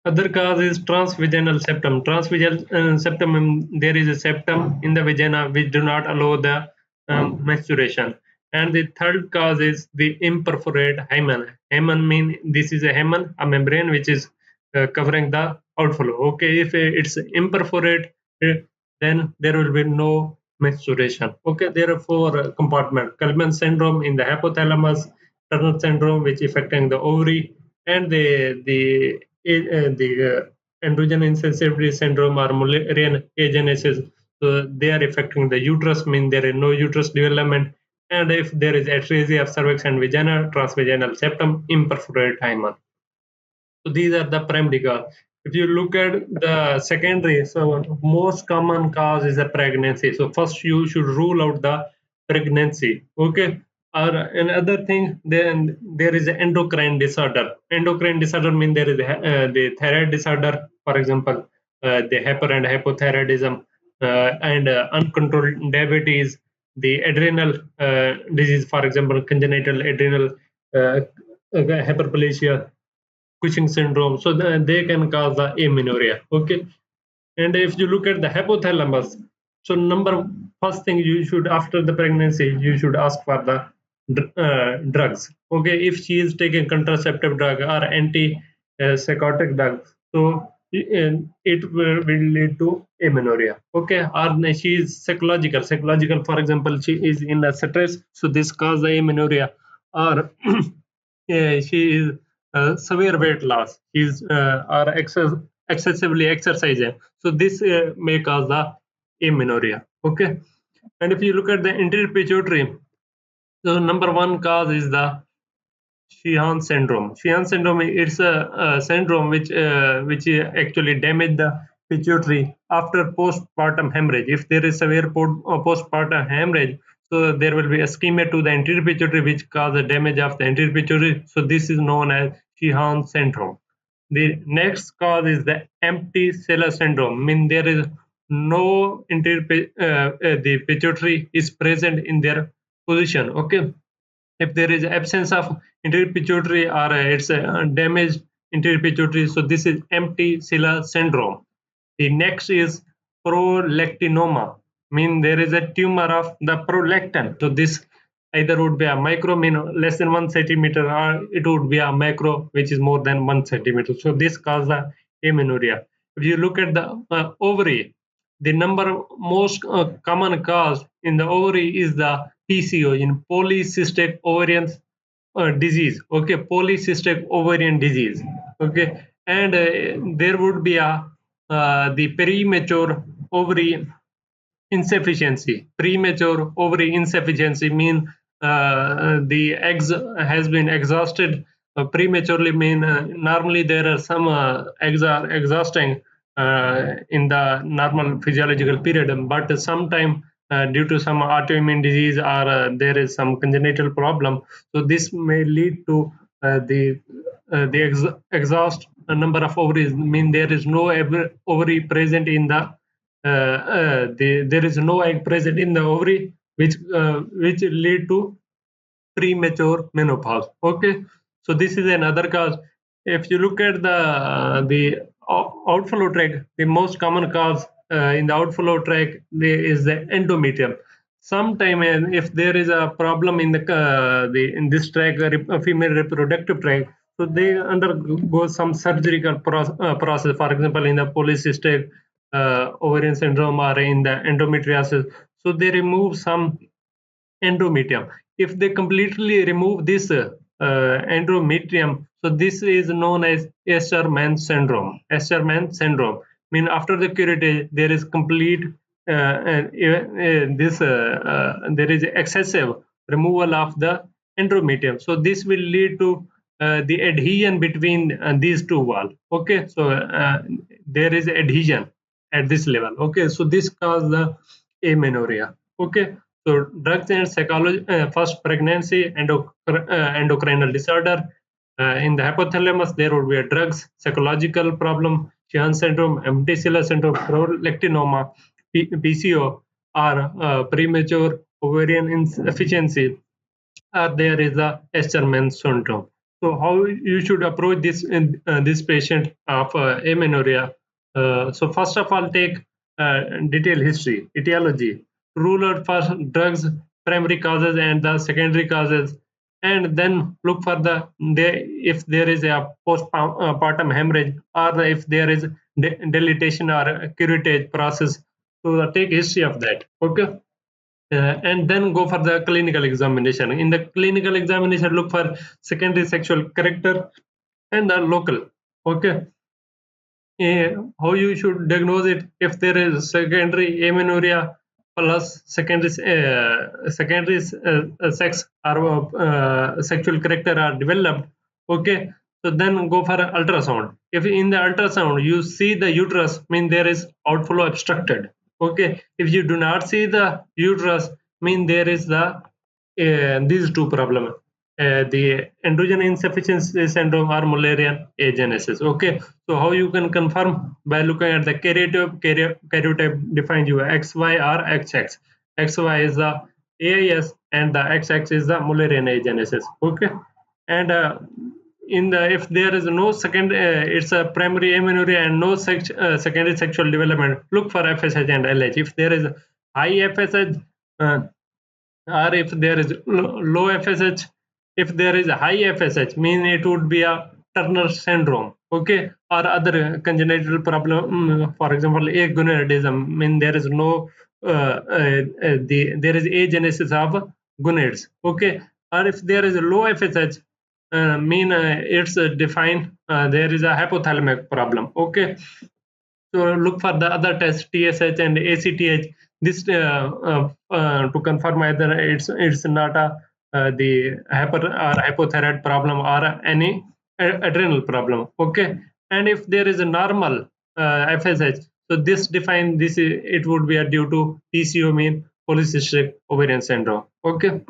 Other cause is transvaginal septum. Transvaginal septum, there is a septum in the vagina which do not allow the menstruation. And the third cause is the imperforate hymen. Hymen mean this is a hymen, a membrane which is covering the outflow. Okay, if it's imperforate, then there will be no menstruation. Okay, there are four compartments: Kalman syndrome in the hypothalamus, Turner syndrome which affecting the ovary, and the androgen insensitivity syndrome or Mullerian agenesis. So they are affecting the uterus, mean there is no uterus development. And if there is atresia of cervix and vagina, transvaginal septum, imperforate hymen. So these are the primary cause. If you look at the secondary, so most common cause is a pregnancy. So first you should rule out the pregnancy. Okay. Or another thing, then there is an endocrine disorder. Endocrine disorder means there is the thyroid disorder, for example, the hyper and hypothyroidism, and uncontrolled diabetes, the adrenal disease, for example, congenital adrenal hyperplasia, Cushing syndrome. So they can cause the amenorrhea. Okay, and if you look at the hypothalamus, so first thing you should after the pregnancy you should ask for the drugs. Okay, if she is taking contraceptive drug or anti-psychotic drugs, so it will lead to amenorrhea. Okay, or she is psychological. For example, she is in a stress, so this cause the amenorrhea, or she is severe weight loss, is or excessively exercising. So this may cause the amenorrhea. Okay, and if you look at the anterior pituitary, so number one cause is the Sheehan syndrome. Sheehan syndrome it's a syndrome which actually damage the pituitary after postpartum hemorrhage. If there is severe postpartum hemorrhage, so there will be ischemia to the anterior pituitary which cause the damage of the anterior pituitary. So this is known as Sheehan syndrome. The next cause is the empty cell syndrome. Mean there is no the pituitary is present in their position. Okay, if there is absence of anterior pituitary or it's a damaged anterior pituitary, so this is empty cell syndrome. The next is prolactinoma, mean there is a tumor of the prolactin. So this either would be a micro, mean less than 1 centimeter, or it would be a macro, which is more than 1 centimeter. So this causes the amenorrhea. If you look at the ovary, the most common cause in the ovary is the PCO, in polycystic ovarian disease. Okay, polycystic ovarian disease. Okay, and there would be a the premature ovary insufficiency. Premature ovary insufficiency mean the eggs has been exhausted prematurely. Mean normally there are some eggs are exhausting in the normal physiological period, but sometime due to some autoimmune disease or there is some congenital problem, so this may lead to the exhaust number of ovaries. Mean there is no ovary present in the there is no egg present in the ovary, which lead to premature menopause. Okay, so this is another cause. If you look at the outflow tract, the most common cause in the outflow tract is the endometrium. Sometime if there is a problem in the in this tract, female reproductive tract, so they undergo some surgical process. For example, in the polycystic ovarian syndrome or in the endometriosis, so they remove some endometrium. If they completely remove this endometrium, so this is known as Escherman syndrome. Escherman syndrome mean after the curettage there is complete there is excessive removal of the endometrium. So this will lead to the adhesion between these two walls. Okay, so there is adhesion at this level. Okay, so this causes the amenorrhea. Okay, so drugs and psychology, first pregnancy, endocrinal disorder. In the hypothalamus, there would be a drugs, psychological problem, Sheehan syndrome, empty cell syndrome, prolactinoma, PCO, or premature ovarian insufficiency, or there is a Escherman syndrome. So how you should approach this patient of amenorrhea? So first of all, take detailed history, etiology, rule out first drugs, primary causes and the secondary causes, and then look for if there is a postpartum hemorrhage or if there is dilatation or curettage process. So take history of that. Okay. And then go for the clinical examination. In the clinical examination, look for secondary sexual character and the local. Okay, how you should diagnose it? If there is secondary amenorrhea plus secondary sex or sexual character are developed. Okay, so then go for ultrasound. If in the ultrasound you see the uterus, mean there is outflow obstructed. Okay, if you do not see the uterus, mean there is these two problems, the androgen insufficiency syndrome or Mullerian agenesis. Okay, so how you can confirm? By looking at the karyotype. Karyotype defines you XY or XX. XY is the AIS and the XX is the Mullerian agenesis. Okay, and in the if there is no second, it's a primary amenorrhea and no secondary sexual development. Look for FSH and LH. If there is high FSH, or if there is low FSH, if there is a high FSH, mean it would be a Turner syndrome, okay, or other congenital problem. For example, agonadism, mean there is no there is agenesis of gonads, okay, or if there is a low FSH, mean it's defined there is a hypothalamic problem, okay. So look for the other test, TSH and ACTH. This to confirm either it's not the hypothyroid problem or any adrenal problem. Okay, and if there is a normal FSH, so this define this it would be due to PCO, mean polycystic ovarian syndrome. Okay,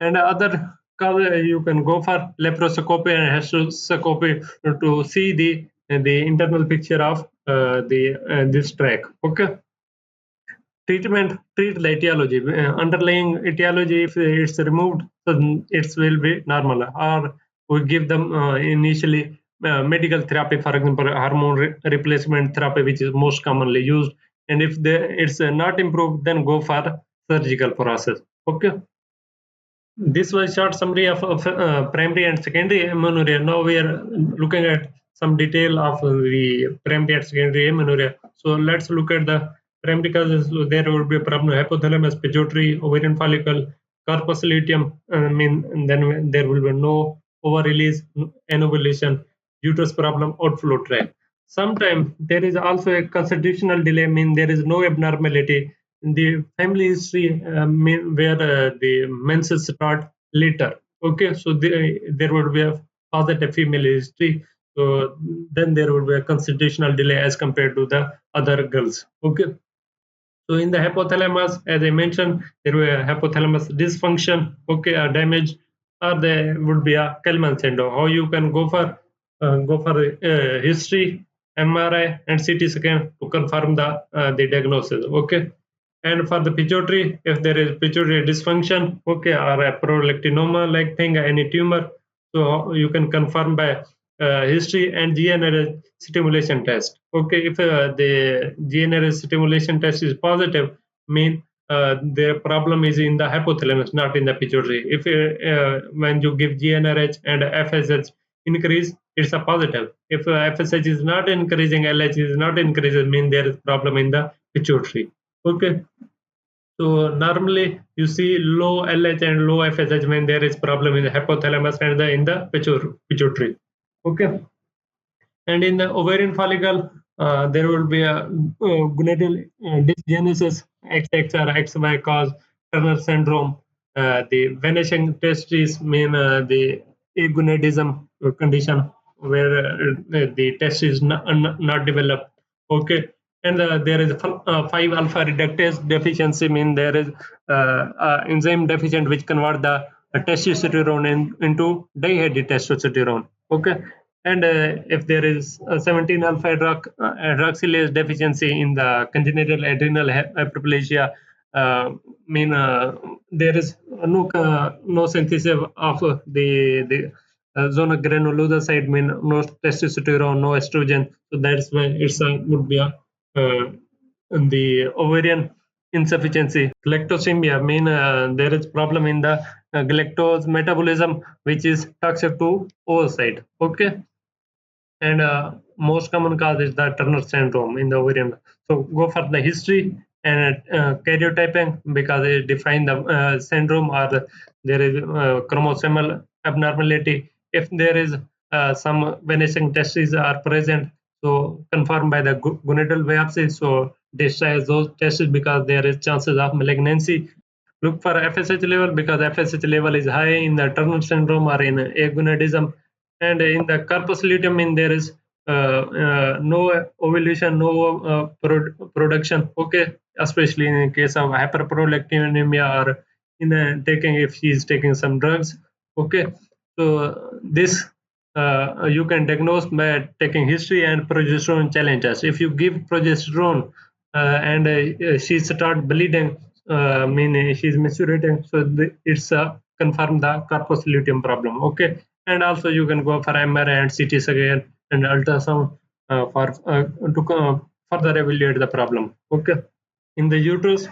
and other color you can go for laparoscopy and hysteroscopy to see the internal picture of this track. Okay, treat the etiology. Underlying etiology, if it's removed, then it will be normal, or we give them initially medical therapy, for example hormone replacement therapy, which is most commonly used, and if it's not improved, then go for surgical process. Okay, this was short summary of primary and secondary amenorrhea. Now we are looking at some detail of the primary and secondary amenorrhea. So let's look at the primary causes. So there will be a problem: hypothalamus, pituitary, ovarian follicle, corpus luteum. I mean, and then there will be no over release, anovulation, uterus problem, outflow tract. Sometimes there is also a constitutional delay. I mean, there is no abnormality the family history, where the menses start later. Okay, so there would be a positive female history. So then there would be a constitutional delay as compared to the other girls. Okay. So in the hypothalamus, as I mentioned, there will be a hypothalamus dysfunction, okay, or damage, or there would be a Kalman syndrome. How you can go for history, MRI, and CT scan to confirm the diagnosis. Okay, and for the pituitary, if there is pituitary dysfunction, okay, or a prolactinoma like thing, any tumor, so you can confirm by history and GNRH stimulation test. Okay, if the GNRH stimulation test is positive, mean the problem is in the hypothalamus, not in the pituitary. If when you give GNRH and FSH increase, it's a positive. If FSH is not increasing, LH is not increasing, mean there is problem in the pituitary. Okay. So normally you see low LH and low FSH when there is problem in the hypothalamus and in the pituitary. Okay. And in the ovarian follicle, there will be a gonadal dysgenesis, XX or XY cause Turner syndrome. The vanishing testes mean the agonadism condition where the test is not developed. Okay, and there is 5 alpha reductase deficiency, mean there is enzyme deficient which convert the testosterone into dihydrotestosterone. Okay, and if there is 17 alpha hydroxylase deficiency in the congenital adrenal hyperplasia, mean there is no synthesis of the zona granulosa side mean no testosterone, no estrogen. So that's why it's would be a the ovarian insufficiency. Galactosemia mean there is problem in the galactose metabolism, which is toxic to oocyte. Okay, and most common cause is the Turner syndrome in the ovarian. So go for the history and karyotyping because it define the syndrome or there is chromosomal abnormality. If there is some vanishing testes are present, so confirmed by the gonadal biopsy, so destroy those testes because there is chances of malignancy. Look for FSH level because FSH level is high in the Turner syndrome or in agonadism, and in the corpus luteum in there is no ovulation, no production. Okay, especially in case of hyperprolactinemia or in taking if she is taking some drugs. Okay, so this you can diagnose by taking history and progesterone challenges. If you give progesterone and she start bleeding, meaning she's menstruating, so it's confirm the corpus luteum problem. Okay, and also you can go for MRI and CT scan and ultrasound for to further evaluate the problem. Okay, in the uterus,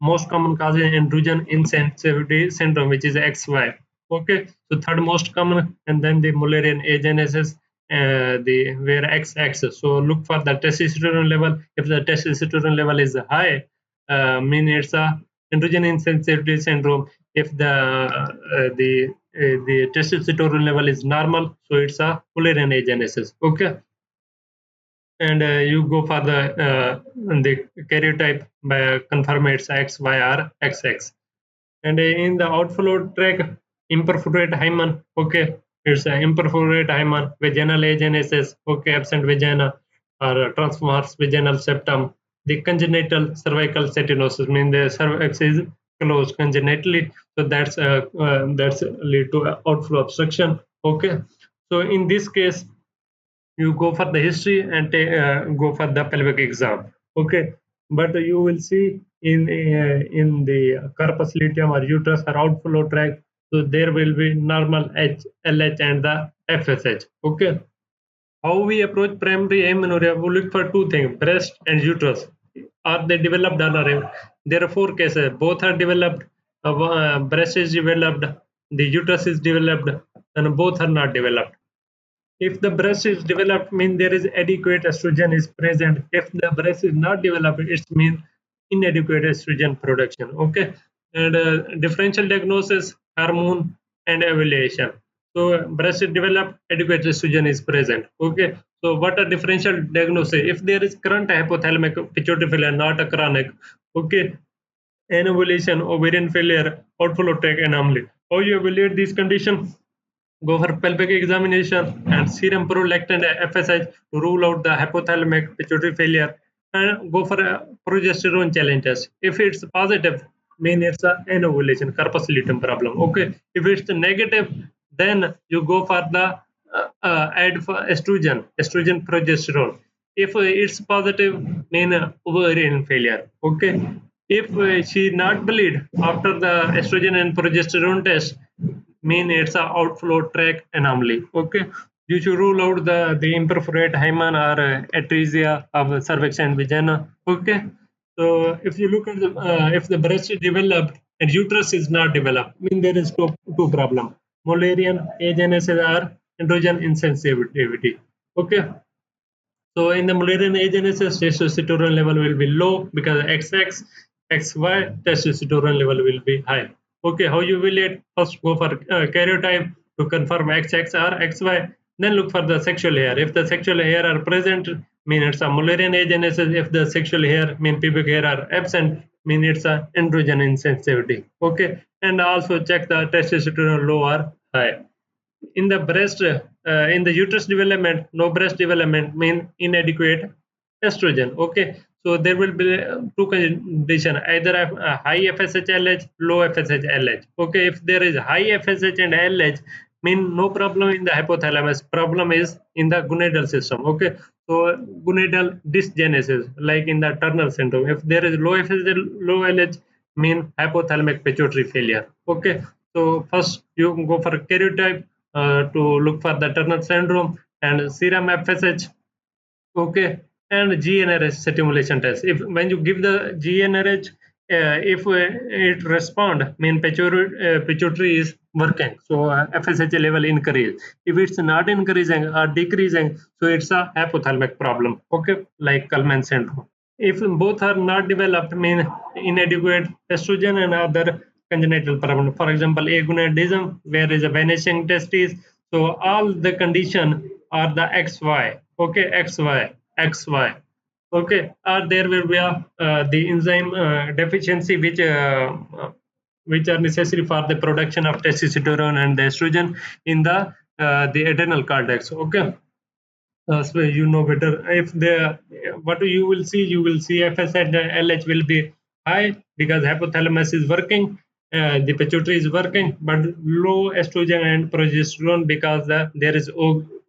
most common cause is androgen insensitivity syndrome, which is XY. Okay, so third most common, and then the Mullerian agenesis, the where X axis. So look for the testosterone level. If the testosterone level is high, mean it's a androgen insensitivity syndrome. If the testosterone level is normal, so it's a Mullerian agenesis. Okay, and you go for the karyotype by confirm it's X, Y, or XX. And in the outflow tract, imperforate hymen, okay, it's an imperforate hymen, vaginal agenesis, okay, absent vagina, or transverse vaginal septum. The congenital cervical stenosis, mean the cervix is closed congenitally, so that's lead to outflow obstruction. Okay, so in this case, you go for the history and go for the pelvic exam. Okay, but you will see in the corpus luteum or uterus or outflow tract, so there will be normal H, LH and the FSH. Okay, how we approach primary amenorrhea, we look for two things: breast and uterus. Are they developed or not? There are four cases, both are developed. Breast is developed, the uterus is developed, and both are not developed. If the breast is developed, mean there is adequate estrogen is present. If the breast is not developed, it means inadequate estrogen production. Okay, and differential diagnosis, hormone, and evaluation. So breast is developed, adequate estrogen is present. Okay, so what a differential diagnosis? If there is current hypothalamic pituitary failure, not a chronic. Okay, anovulation, ovarian failure, outflow tract anomaly. How you evaluate these conditions? Go for pelvic examination and serum prolactin FSH to rule out the hypothalamic pituitary failure, and go for progesterone challenges. If it's positive, mean it's an ovulation, corpus luteum problem. Okay, if it's negative, then you go for the add for estrogen progesterone. If it's positive, mean ovarian failure. Okay, if she not bleed after the estrogen and progesterone test, mean it's a outflow tract anomaly. Okay, you should rule out the imperforate hymen or atresia of cervix and vagina. Okay, so if you look at the if the breast is developed and uterus is not developed, mean there is two problem: Mullerian agenesis or androgen insensitivity. Okay, so in the Mullerian agenesis, testosterone level will be low because XX, XY testosterone level will be high. Okay, how you will it? First go for karyotype to confirm XX or XY. Then look for the sexual hair. If the sexual hair are present, mean it's a Mullerian agenesis. If the sexual hair, mean pubic hair are absent, mean it's a androgen insensitivity. Okay, and also check the testosterone low or high. In the breast, in the uterus development, no breast development mean inadequate estrogen. Okay, so there will be two condition: either a high FSH LH, low FSH LH. Okay, if there is high FSH and LH, mean no problem in the hypothalamus, problem is in the gonadal system. Okay, so gonadal dysgenesis, like in the Turner syndrome. If there is low FSH, low LH, mean hypothalamic pituitary failure. Okay, so first you go for karyotype to look for the Turner syndrome and serum FSH. Okay, and GnRH stimulation test. If when you give the GnRH, if it respond, mean pituitary is working, so FSH level increase. If it's not increasing or decreasing, so it's a hypothalamic problem. Okay, like Kalman syndrome. If both are not developed, mean inadequate estrogen and other congenital problem. For example, agonadism, where is a vanishing testes. So all the condition are the XY. Okay, XY. Okay, or there will be the enzyme deficiency which are necessary for the production of testosterone and the estrogen in the adrenal cortex. Okay, so you know better. If the what you will see FS and LH will be high because hypothalamus is working, the pituitary is working, but low estrogen and progesterone because there is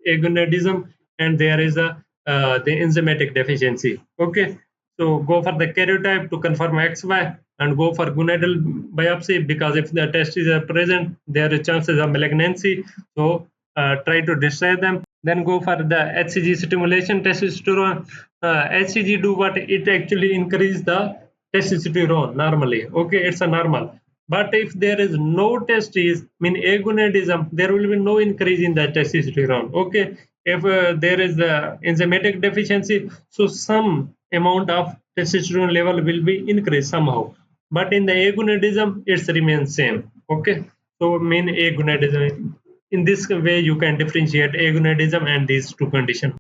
agonadism and there is the enzymatic deficiency. Okay, so go for the karyotype to confirm XY and go for gonadal biopsy because if the testes are present, there are chances of malignancy. So try to destroy them. Then go for the HCG stimulation testosterone. HCG do what? It actually increase the testosterone normally. Okay, it's a normal. But if there is no testes, mean agonadism, there will be no increase in the testosterone. Okay, if there is the enzymatic deficiency, so some amount of testosterone level will be increased somehow. But in the agonadism, it remains same. Okay, so mean agonadism. In this way, you can differentiate agonadism and these two conditions.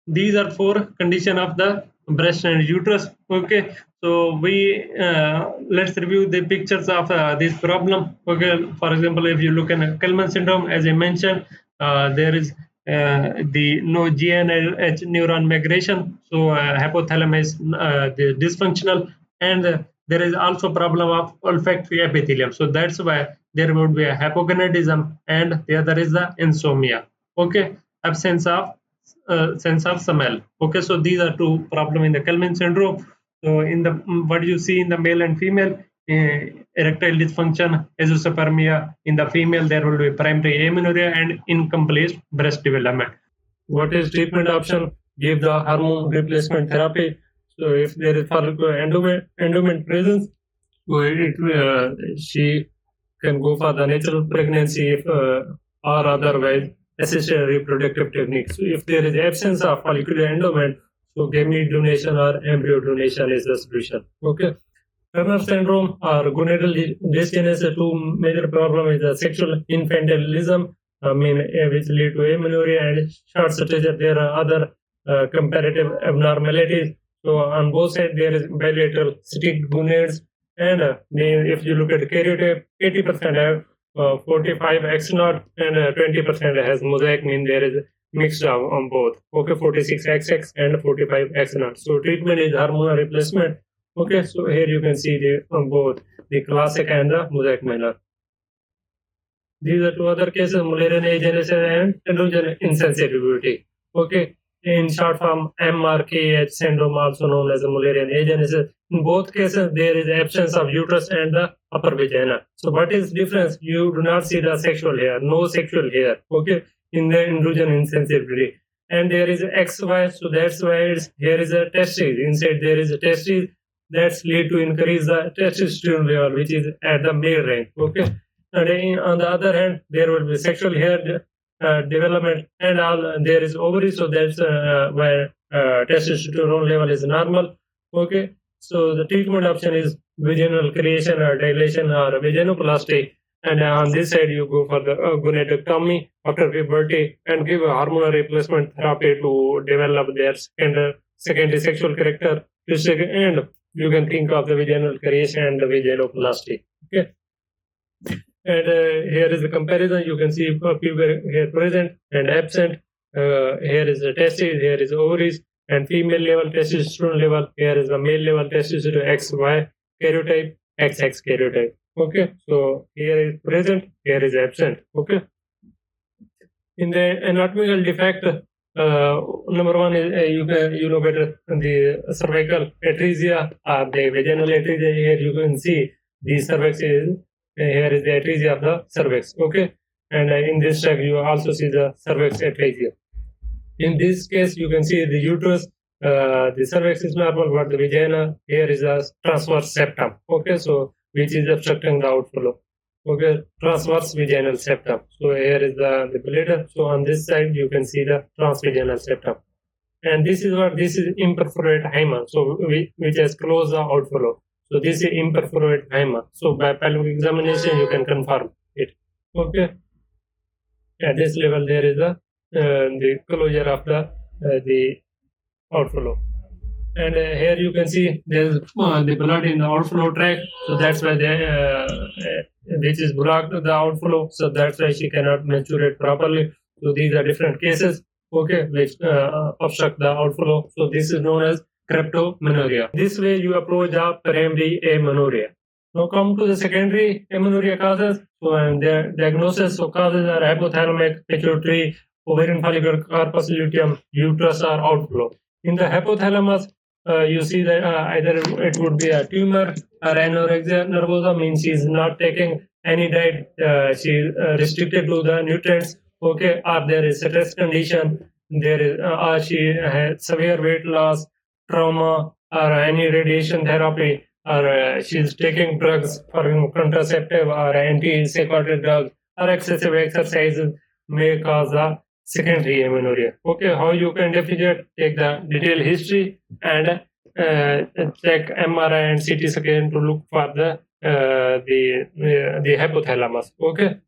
These are four condition of the breast and uterus. Okay, so we let's review the pictures of this problem. Okay, for example, if you look at Kalman syndrome, as I mentioned, there is the no GnRH neuron migration, so hypothalamus the dysfunctional, and there is also problem of olfactory epithelium. So that's why there would be a hypogonadism, and the other is the insomnia. Okay, absence of sense of smell. Okay, so these are two problem in the Kalman syndrome. So in the what you see in the male and female, erectile dysfunction, azoospermia. In the female, there will be primary amenorrhea and incomplete breast development. What is treatment option? Give the hormone replacement therapy. So if there is follicular endowment presence, so she can go for the natural pregnancy if, or otherwise assisted reproductive techniques. So if there is absence of follicular endowment, so gamete donation or embryo donation is the solution. Okay. Turner syndrome or gonadal dysgenesis, two major problem is the sexual infantilism, which lead to amenorrhea and short stature. There are other comparative abnormalities. So on both sides there is bilateral stick gonads, and if you look at the karyotype, 80% have 45 X0 and 20% has mosaic, mean there is mixed on both. Okay, 46 XX and 45 X0. So treatment is hormonal replacement. Okay, so here you can see on both the classic and the mosaic manner. These are two other cases, Mullerian agenesis and androgen insensitivity. Okay, in short form, MRKH syndrome, also known as Mullerian agenesis. In both cases, there is absence of uterus and the upper vagina. So what is difference? You do not see the sexual hair, no sexual hair. Okay, in the androgen insensitivity. And there is XY, so that's why here is a testes. Inside there is a testes. That's lead to increase the testosterone level, which is at the male range. Okay, and on the other hand, there will be sexual hair development, and all there is ovary, so that's where testosterone level is normal. Okay, so the treatment option is vaginal creation or dilation or vaginoplasty, and on this side you go for the gonadectomy after puberty and give a hormonal replacement therapy to develop their secondary sexual character, and you can think of the vaginal creation and the vaginoplasty. Okay. And here is the comparison. You can see pubic hair present and absent. Here is the testes, here is ovaries, and female level testosterone level. Here is the male level testosterone XY karyotype, XX karyotype. Okay, so here is present, here is absent. Okay. In the anatomical defect, number one is you know better the cervical atresia or the vaginal atresia. Here you can see the cervix is. Here is the atresia of the cervix. Okay, and in this tract you also see the cervix aplasia. In this case, you can see the uterus, the cervix is normal, but the vagina here is a transverse septum. Okay, so which is obstructing the outflow. Okay, transverse vaginal septum. So here is the bladder. So on this side, you can see the transvaginal septum. And this is imperforate hymen. So which has closed the outflow. So this is imperforate hymen. So by pelvic examination, you can confirm it. Okay. At this level, there is the closure of the outflow. And here you can see there's the blood in the outflow tract, so that's why which is blocked the outflow, so that's why she cannot menstruate properly. So these are different cases, okay, which obstruct the outflow. So this is known as cryptomenorrhea. This way you approach the primary amenorrhea. Now come to the secondary amenorrhea causes. So and their diagnosis. So causes are hypothalamic, pituitary, ovarian follicle, corpus luteum, uterus, or outflow. In the hypothalamus, you see that either it would be a tumor or anorexia nervosa, means she is not taking any diet, she is restricted to the nutrients, okay, or there is stress condition, there is or she has severe weight loss, trauma, or any radiation therapy, or she is taking drugs for contraceptive or anti-psychotic drugs, or excessive exercises may cause a secondary amenorrhea. Okay, how you can differentiate? Take the detailed history and check MRI and CT scan to look for the hypothalamus. Okay,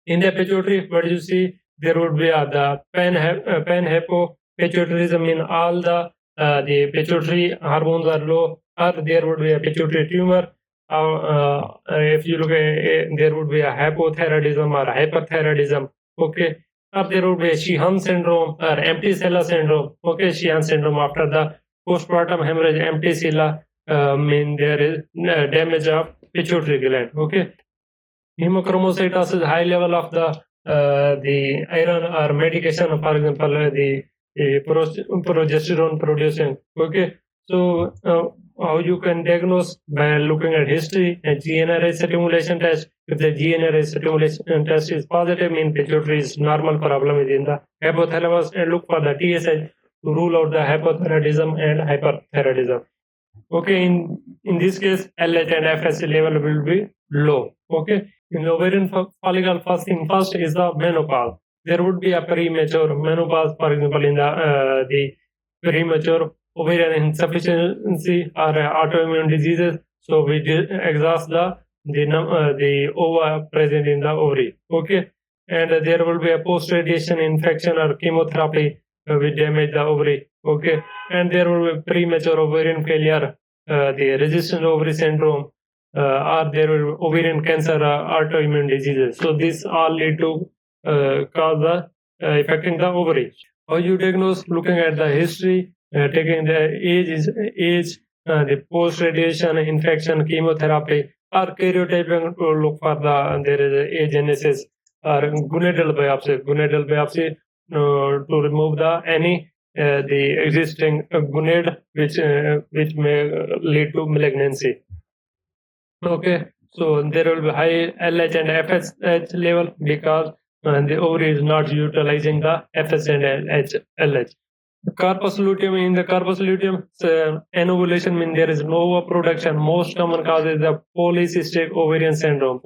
in the pituitary, what you see, there would be the panhypopituitarism in all the pituitary hormones are low, or there would be a pituitary tumor. If you look at there would be a hypothyroidism or hyperthyroidism. Okay, or there would be a Sheehan syndrome or empty sella syndrome. Okay, Sheehan syndrome after the postpartum hemorrhage, empty sella, mean there is damage of pituitary gland. Okay, hemochromatosis, high level of the iron or medication, for example, the progesterone producing. Okay, so how you can diagnose? By looking at history and GnRH stimulation test. If the GnRH stimulation test is positive, means pituitary is normal, problem is in the hypothalamus, and look for the TSH to rule out the hypothyroidism and hyperthyroidism. Okay, in this case, LH and FS level will be low. Okay, in the ovarian follicle, first is the menopause. There would be a premature menopause, for example, in the premature ovarian insufficiency or autoimmune diseases. So we exhaust the ova present in the ovary. Okay, and there will be a post-radiation infection or chemotherapy which damage the ovary. Okay, and there will be premature ovarian failure, the resistant ovary syndrome, or there will be ovarian cancer, autoimmune diseases. So these all lead to cause the affecting the ovary. How you diagnose? Looking at the history, taking the age, the post-radiation infection, chemotherapy, or karyotyping to look for there is agenesis, or gonadal biopsy to remove the existing gonad which may lead to malignancy. Okay, so there will be high LH and FSH level because the ovary is not utilizing the FS and LH. Corpus luteum, in the corpus luteum, anovulation means there is no production. Most common cause is the polycystic ovarian syndrome.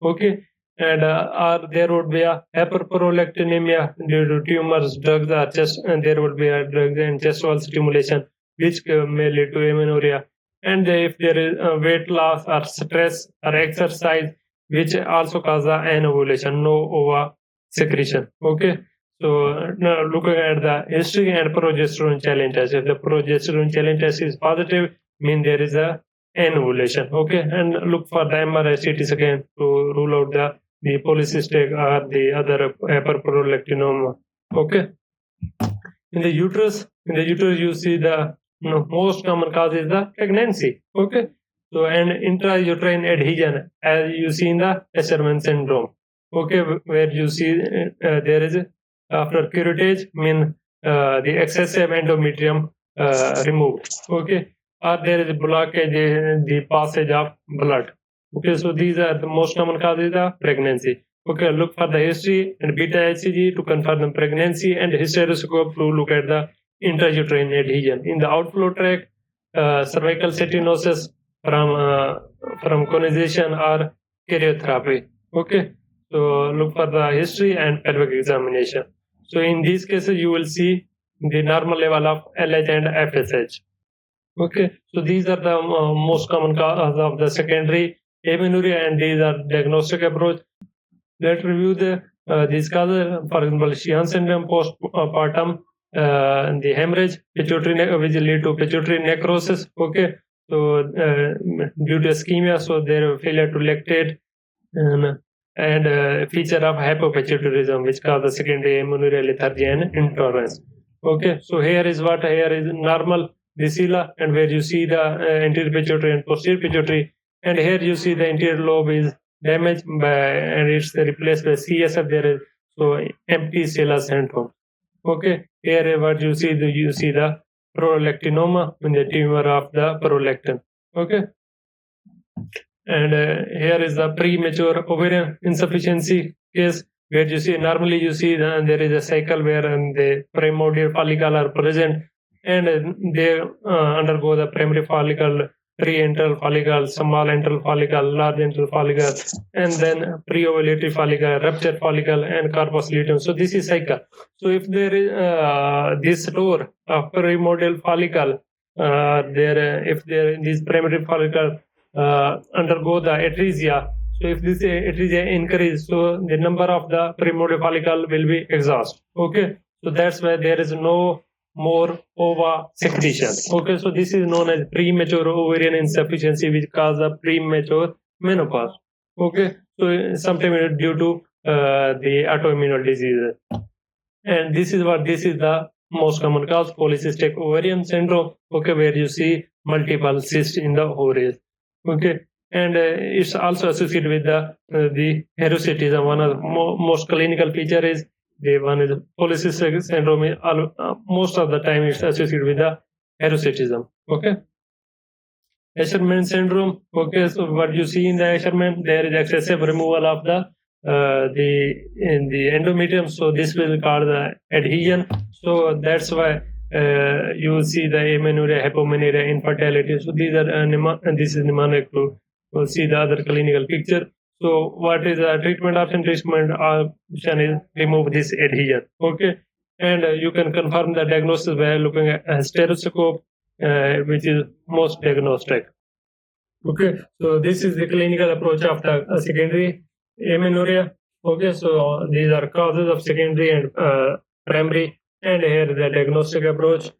Okay, and or there would be a hyperprolactinemia due to tumors, drugs, or chest, and there would be a drugs and chest wall stimulation, which may lead to amenorrhea. And if there is weight loss or stress or exercise, which also cause the anovulation, no ova secretion. Okay. So now looking at the history and progesterone challenge test. If the progesterone challenge test is positive, mean there is a anovulation. Okay, and look for the MRI CT scan to rule out the polycystic or the other hyperprolactinemia. Okay. In the uterus you see the most common cause is the pregnancy. Okay. So and intrauterine adhesion, as you see in the Escherman syndrome. Okay, where you see there is after curettage, mean the excessive endometrium removed. Okay, or there is blockage in the passage of blood. Okay, so these are the most common causes of pregnancy. Okay, look for the history and beta HCG to confirm the pregnancy, and hysteroscope to look at the intrauterine adhesion. In the outflow tract, cervical stenosis from conization or karyotherapy. Okay, so look for the history and pelvic examination. So in these cases, you will see the normal level of LH and FSH. Okay, so these are the most common causes of the secondary amenorrhea, and these are diagnostic approach. Let's review these causes. For example, Sheehan syndrome, postpartum, the hemorrhage, pituitary, which lead to pituitary necrosis. Okay, so due to ischemia, so their failure to lactate, and feature of hypopituitarism, which causes secondary amenorrhea, lethargy, and intolerance. Okay, so here is normal vicilla, and where you see the anterior pituitary and posterior pituitary, and here you see the anterior lobe is damaged and it's replaced by CSF. There is so empty cella syndrome. Okay, here what you see the prolactinoma in the tumor of the prolactin. Okay, and here is the premature ovarian insufficiency case, where you see normally you see there is a cycle where the primordial follicle are present, and they undergo the primary follicle, pre-antral follicle, small antral follicle, large antral follicle, and then pre-ovulatory follicle, rupture follicle, and corpus luteum. So this is cycle. So if there is this store of primordial follicle, if there this primary follicle undergo the atresia. So if this atresia increase, so the number of the primordial follicle will be exhaust. Okay, so that's why there is no more ova secretion. Okay, so this is known as premature ovarian insufficiency, which causes a premature menopause. Okay, so sometimes due to the autoimmune disease, and this is the most common cause, polycystic ovarian syndrome. Okay, where you see multiple cysts in the ovaries. Okay, and it's also associated with the hirsutism. One of the most clinical feature is the one is polycystic syndrome. Most of the time it's associated with the hirsutism. Okay, Asherman syndrome. Okay, so what you see in the Asherman, there is excessive removal of in the endometrium. So this will call the adhesion. So that's why you will see the amenorrhea, hypomenorrhea, infertility. So these are this is mnemonic to see the other clinical picture. So what is the treatment option? Treatment option is remove this adhesion. Okay, and you can confirm the diagnosis by looking at a stereoscope, which is most diagnostic. Okay, so this is the clinical approach of the secondary amenorrhea. Okay, so these are causes of secondary and primary, and here the diagnostic approach.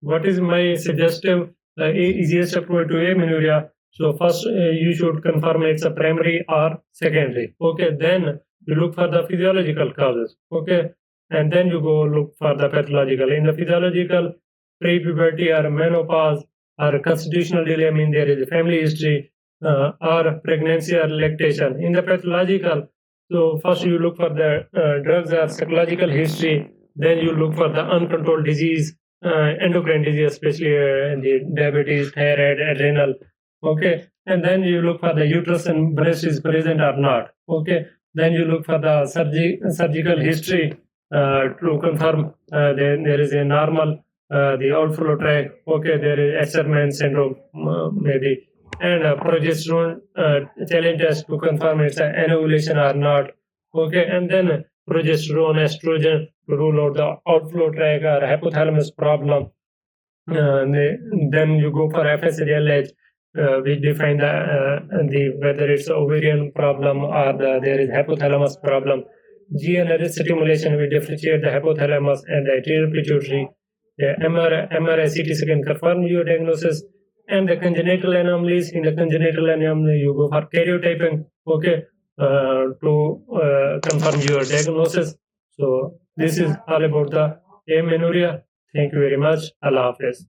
What is my suggestive easiest approach to amenorrhea? So first you should confirm it's a primary or secondary. Okay, then you look for the physiological causes. Okay, and then you go look for the pathological. In the physiological, pre-puberty or menopause or constitutional delay, I mean there is a family history, or pregnancy or lactation. In the pathological, so first you look for the drugs or psychological history, then you look for the uncontrolled disease, endocrine disease, especially the diabetes, thyroid, adrenal. Okay, and then you look for the uterus and breast is present or not. Okay, then you look for the surgical history to confirm there is a normal the outflow tract. Okay, there is Asherman syndrome maybe, and progesterone challenge test to confirm it's an anovulation or not. Okay, and then progesterone, estrogen to rule out the outflow tract or hypothalamus problem. Then you go for FSH, which define the whether it's ovarian problem or there is hypothalamus problem. GNRH stimulation will differentiate the hypothalamus and the anterior pituitary. The MRI CT can confirm your diagnosis. And the congenital anomalies, in the congenital anomaly you go for karyotyping. Okay, to confirm your diagnosis. So this is all about the amenorrhea. Thank you very much. Allah Hafiz.